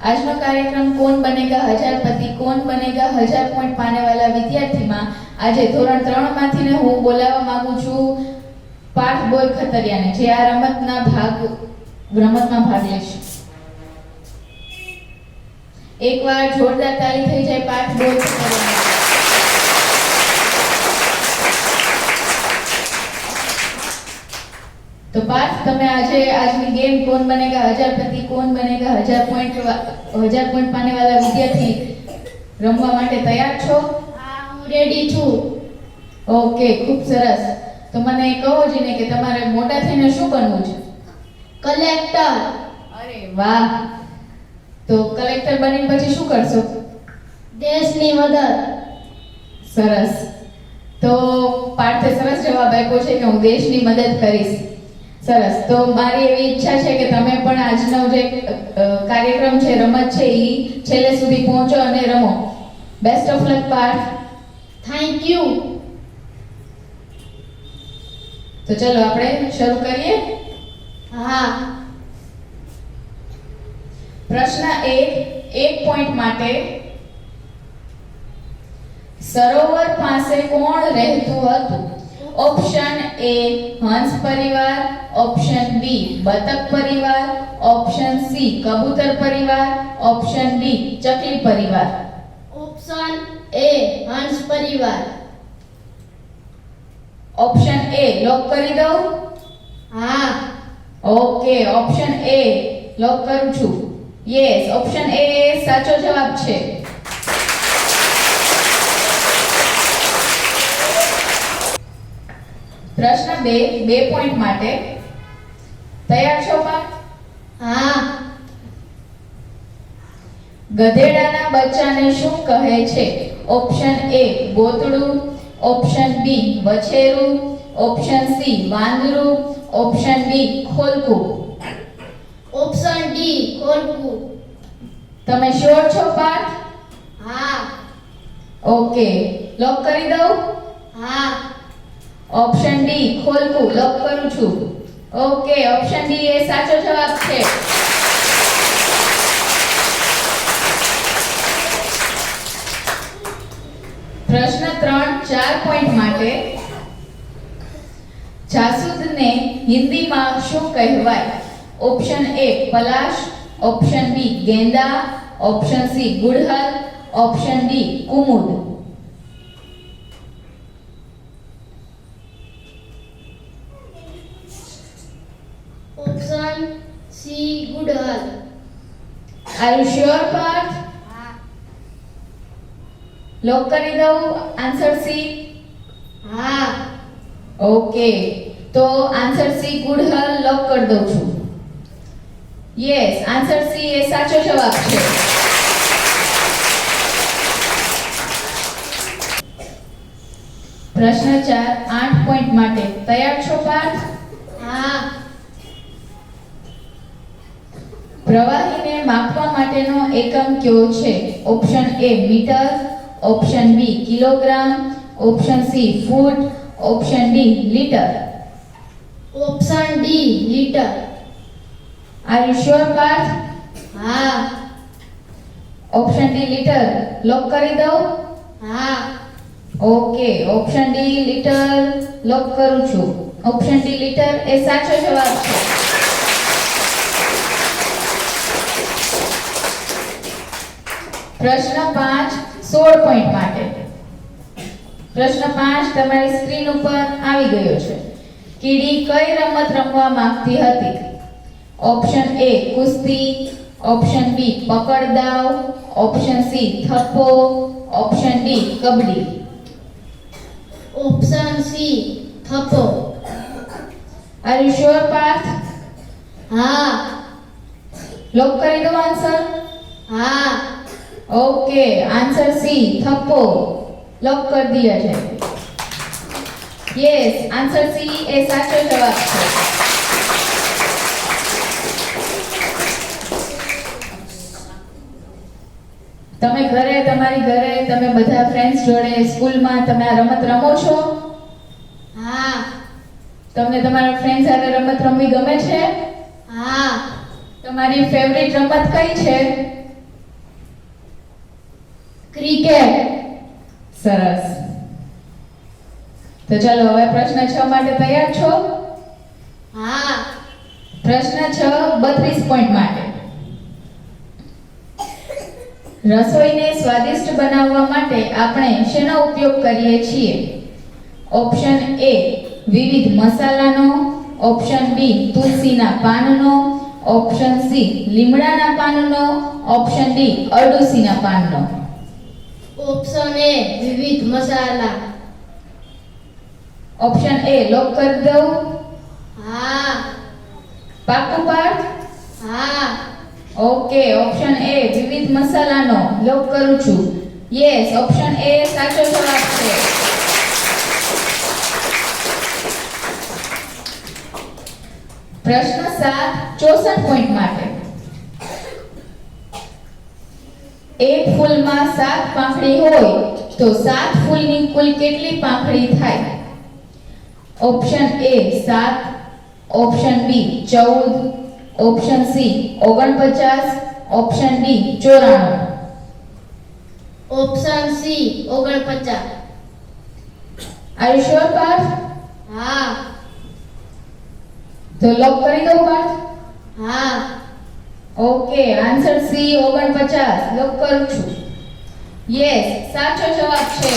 आज નો કાર્યક્રમ कौन बनेगा हजारपति कौन बनेगा 1000 पॉइंट पाने वाला विद्यार्थी में आज धोरण 3 मांथी ने हूँ बोलावा मांगू छू पार्थ बोल खतरिया ने जे आ रमत में भाग लेशे। एक बार जोरदार ताली थई जाए पार्थ बोल खतरिया। तो पार्थ तमे आज आजनी गेम कौन बनेगा हजारपति कौन बनेगा 1000 पॉइंट पाने वाला विद्यार्थी रमवा माटे तैयार छो? हां हूँ रेडी छू। ओके खूब सरस। तो मने कहो जीने के तमारे मोटा थईने शुं बनवुं छे? कलेक्टर। अरे वाह। तो कलेक्टर बनीने પછી શું કરશો? દેશની મદદ। સરસ। તો પાર્થે સરસ જવાબ આપ્યો છે કે હું દેશની મદદ કરીશ। સરસ। તો મારી એવી ઈચ્છા છે કે તમે પણ આજનો જે કાર્યક્રમ છે રમત છે ઈ છેલ્લે સુધી પહોંચો અને રમો। Best of luck Parth. Thank you. તો ચલો આપણે શરૂ કરીએ। हाँ। પ્રશ્ન 1 पॉइंट માટે સરોવર પાસે કોણ રહેતું હતું? ऑप्शन ए हंस परिवार, ऑप्शन बी बतक परिवार, ऑप्शन सी कबूतर परिवार, ऑप्शन डी चकली परिवार। ऑप्शन ए हंस परिवार। ऑप्शन ए लॉक કરી દઉં? हाँ। ओके ऑप्शन ए लॉक કરું છું। यस ऑप्शन ए સાચો જવાબ છે। प्रश्न 2 पॉइंट માટે તૈયાર છો પાર્થ? हाँ। ગધેડાના બચ્ચાને શું કહે છે? ઓપ્શન એ ગોતડું, ઓપ્શન બી વછેરું, ઓપ્શન સી વાંદરું, ઓપ્શન ડી ખોલકું। ऑप्शन डी खोलकू। તમે શ્યોર છો પાર્થ? हाँ। ઓકે લॉक કરી દઉં? हाँ। ऑप्शन डी ખોલકું લॉक કરું છું। ઓકે ऑप्शन डी એ સાચો જવાબ છે। प्रश्न 3 पॉइंट માટે જાસૂદને હિન્દીમાં શું કહેવાય? ऑप्शन ए પલાશ, ऑप्शन बी गेंदा, ऑप्शन सी गुड़हल, ऑप्शन डी कुमुद। ऑप्शन सी गुड़हल। Are you sure Parth? हाँ। लॉक કરી દઉં આન્સર सी? हाँ। ओके तो आंसर सी गुड़हल लॉक कर दઉં છું। यस आंसर सी એ સાચો જવાબ છે। प्रश्न 4 8 पॉइंट માટે તૈયાર છો પાર્થ? हाँ। પ્રવાહીને માપવા માટેનો એકમ કયો છે? Option A metre, option B kilogram, option C foot, option D litre. Option D litre. Are you sure Parth? हाँ। ऑप्शन डी लीटर लॉक કરી દઉં? हाँ। Okay option D litre lock કરું છું। ऑप्शन डी लीटर એ સાચો જવાબ છે। प्रश्न 5 16 पॉइंट માટે प्रश्न 5 તમારી સ્ક્રીન ઉપર આવી ગયો છે। કીડી કઈ રમત રમવા માંગતી હતી? ऑप्शन ए कुश्ती, ऑप्शन बी पकड़दाव, ऑप्शन सी थप्पो, option D kabaddi. Option C थप्पो। Are you sure Parth? हाँ। लॉक કરી દો આન્સર? हाँ। ओके आंसर सी थप्पो लॉक कर दिया जाए। यस आंसर सी ए સાચો જવાબ છે। તમે ઘરે તમારી ઘરે તમે બધા ફ્રેન્ડ્સ જોડે સ્કૂલમાં તમે આ રમત રમો છો? हाँ। તમને તમારા ફ્રેન્ડ સાથે રમત રમવી ગમે છે? हाँ। તમારી ફેવરિટ રમત કઈ છે? ક્રિકેટ. સરસ. તો ચાલો હવે પ્રશ્ન 6 માટે તૈયાર છો? હા. પ્રશ્ન 6 32 પોઈન્ટ માટે. રસોઈને સ્વાદિષ્ટ બનાવવા માટે આપણે શેનો ઉપયોગ કરીએ છીએ? ઓપ્શન એ વિવિધ મસાલાનો, ઓપ્શન બી તુલસીના પાનનો, ઓપ્શન સી લીમડાના પાનનો, ઓપ્શન ડી અરડુસીના પાનનો. ઓપ્શન એ વિવિધ મસાલા. ઓપ્શન એ લોક કરી દઉં? હા. પાક્કું પાર્થ? હા. ઓકે, ઓપ્શન એ વિવિધ મસાલાનો લોક કરું છું. યસ, ઓપ્શન એ સાચો જવાબ છે. પ્રશ્ન 7 64 પોઈન્ટ માટે. એક ફૂલમાં 7 પાંખડી હોય તો 7 ફૂલની કુલ કેટલી પાંખડી થાય? Option A 7, option B 14, option C 49, option D 94. Option C 49. Are you sure Parth? હા. તો લોક કરી દો પાર્થ? હા. ઓકે, આન્સર સી 49 લોક કરું છું. યસ, સાચો જવાબ છે.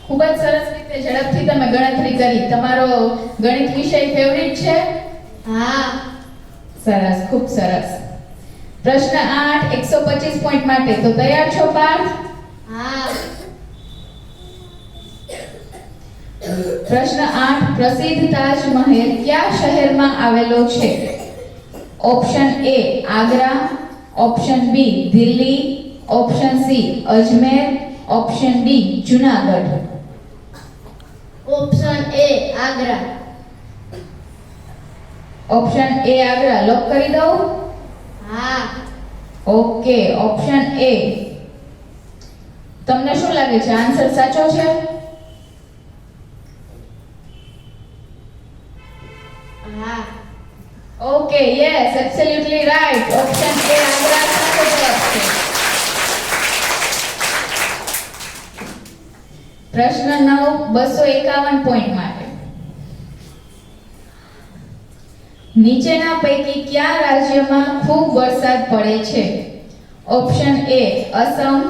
ખૂબ જ સરસ રીતે ઝડપથી તમે ગણતરી કરી. તમારો ગણિત વિષય ફેવરિટ છે? હા. સરસ, ખૂબ સરસ. પ્રશ્ન 8 125 પોઈન્ટ માટે. તો તૈયાર છો પાર્થ? હા. પ્રશ્ન 8 પ્રસિદ્ધ તાજમહેલ કયા શહેરમાં આવેલો છે? Option A Agra, option B Delhi, option C Ajmer, option D Junagadh. Option A Agra. Option A Agra lock કરી દઉં? હા. Okay, option A. તમને શું લાગે છે, આન્સર સાચો છે? હા. Okay, yes, absolutely right. Option A Agra સાચો જવાબ છે. પ્રશ્ન 9 251 પોઈન્ટ માટે. નીચેના પૈકી કયા રાજ્યમાં ખૂબ વરસાદ પડે છે? Option A Assam,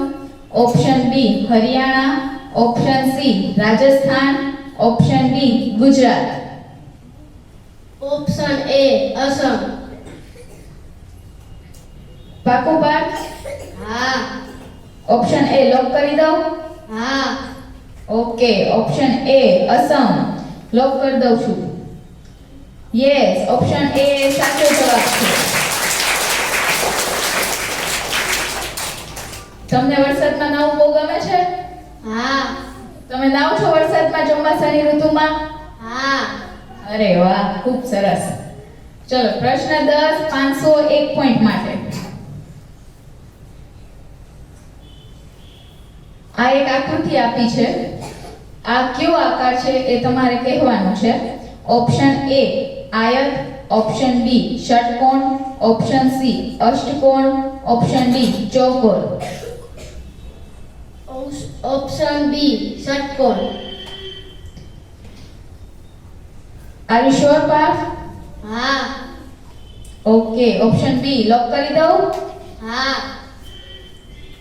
option B Haryana, option C Rajasthan, option D Gujarat. Option A Assam. પાકું પાર્થ? હા. ઓપ્શન એ લોક કરી દઉં? હા. Okay, option A Assam lock કરી દઉં છું. યસ, ઓપ્શન એ સાચો જવાબ છે. તમને વરસાદમાં નાવું બહુ ગમે છે? હા. તમે નાવ છો વરસાદમાં ચોમાસાની ઋતુમાં? હા. અરે વાહ, ખૂબ સરસ. ચલો પ્રશ્ન 10 501 પોઈન્ટ માટે. આ એક આકૃતિ આપી છે. આ કયો આકાર છે એ તમારે કહેવાનું છે. ઓપ્શન એ આયત, ઓપ્શન બી ષટકોણ, ઓપ્શન સી અષ્ટકોણ, ઓપ્શન ડી ચોકોર. ઓપ્શન બી ષટકોણ. Are you sure Parth? હા. ઓકે, ઓપ્શન બી લોક કરી દઉં? હા.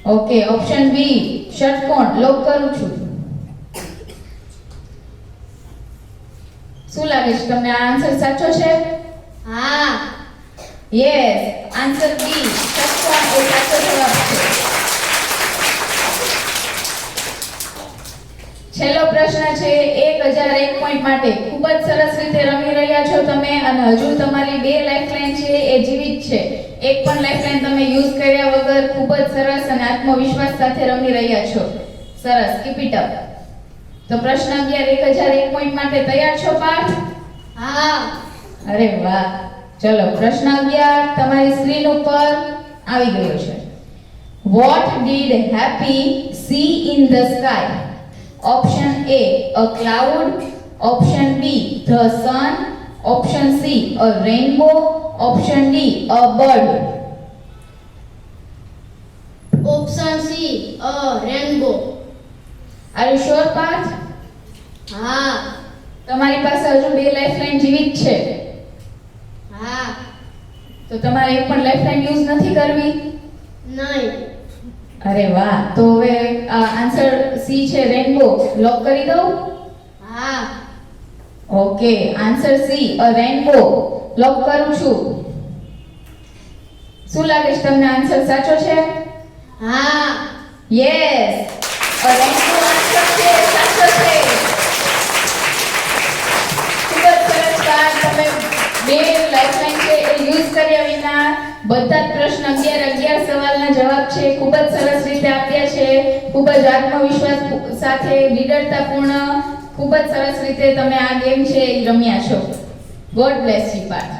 ઓકે, ઓપ્શન બી ષટકોણ લોક કરું છું. શું લાગે છે તમને, આ આન્સર સાચો છે? હા. યસ, આન્સર બી ષટકોણ એ સાચો જવાબ છે. છેલ્લો પ્રશ્ન છે 1001 પોઈન્ટ માટે. ખૂબ જ સરસ રીતે રમી રહ્યા છો તમે અને હજુ તમારી 2 લાઇફલાઇન છે એ જીવિત છે. એક પણ લાઇફલાઇન તમે યુઝ કર્યા વગર ખૂબ જ સરસ અને આત્મવિશ્વાસ સાથે રમી રહ્યા છો. સરસ, કીપ ઇટ અપ. તો પ્રશ્ન 11 1001 પોઈન્ટ માટે તૈયાર છો પાર્થ? હા. અરે વાહ. ચલો પ્રશ્ન 11 તમારી સ્ક્રીન ઉપર આવી ગયો છે. What did Happy see in the sky? Option A, a cloud. Option B, the sun. Option C a rainbow, option D a bird. Option C, a rainbow. Are you sure Parth? હા. તમારી પાસે હજુ 2 lifeline જીવિત છે, હા. તો તમારે એક પણ લાઇફલાઇન યુઝ નથી કરવી. નહીં. અરે વાહ, તો હવે આન્સર સી છે રેનબો, લોક કરી દઉં? હા. Okay, answer C a rainbow લોક કરું છું. શું લાગે છે તમને, આન્સર સાચો છે? હા. યસ, અ રેનબો આન્સર છે, સાચો છે. ખૂબ જ સરસ વાત, તમે 2 લાઇફલાઇન છે એ યુઝ કર્યા વિના બધા જ પ્રશ્ન 11 સવાલના જવાબ છે ખૂબ જ સરસ રીતે આપ્યા છે. ખૂબ જ આત્મવિશ્વાસ સાથે, નિડરતાપૂર્ણ, ખૂબ જ સરસ રીતે તમે આ ગેમ છે એ રમ્યા છો. God bless you Parth.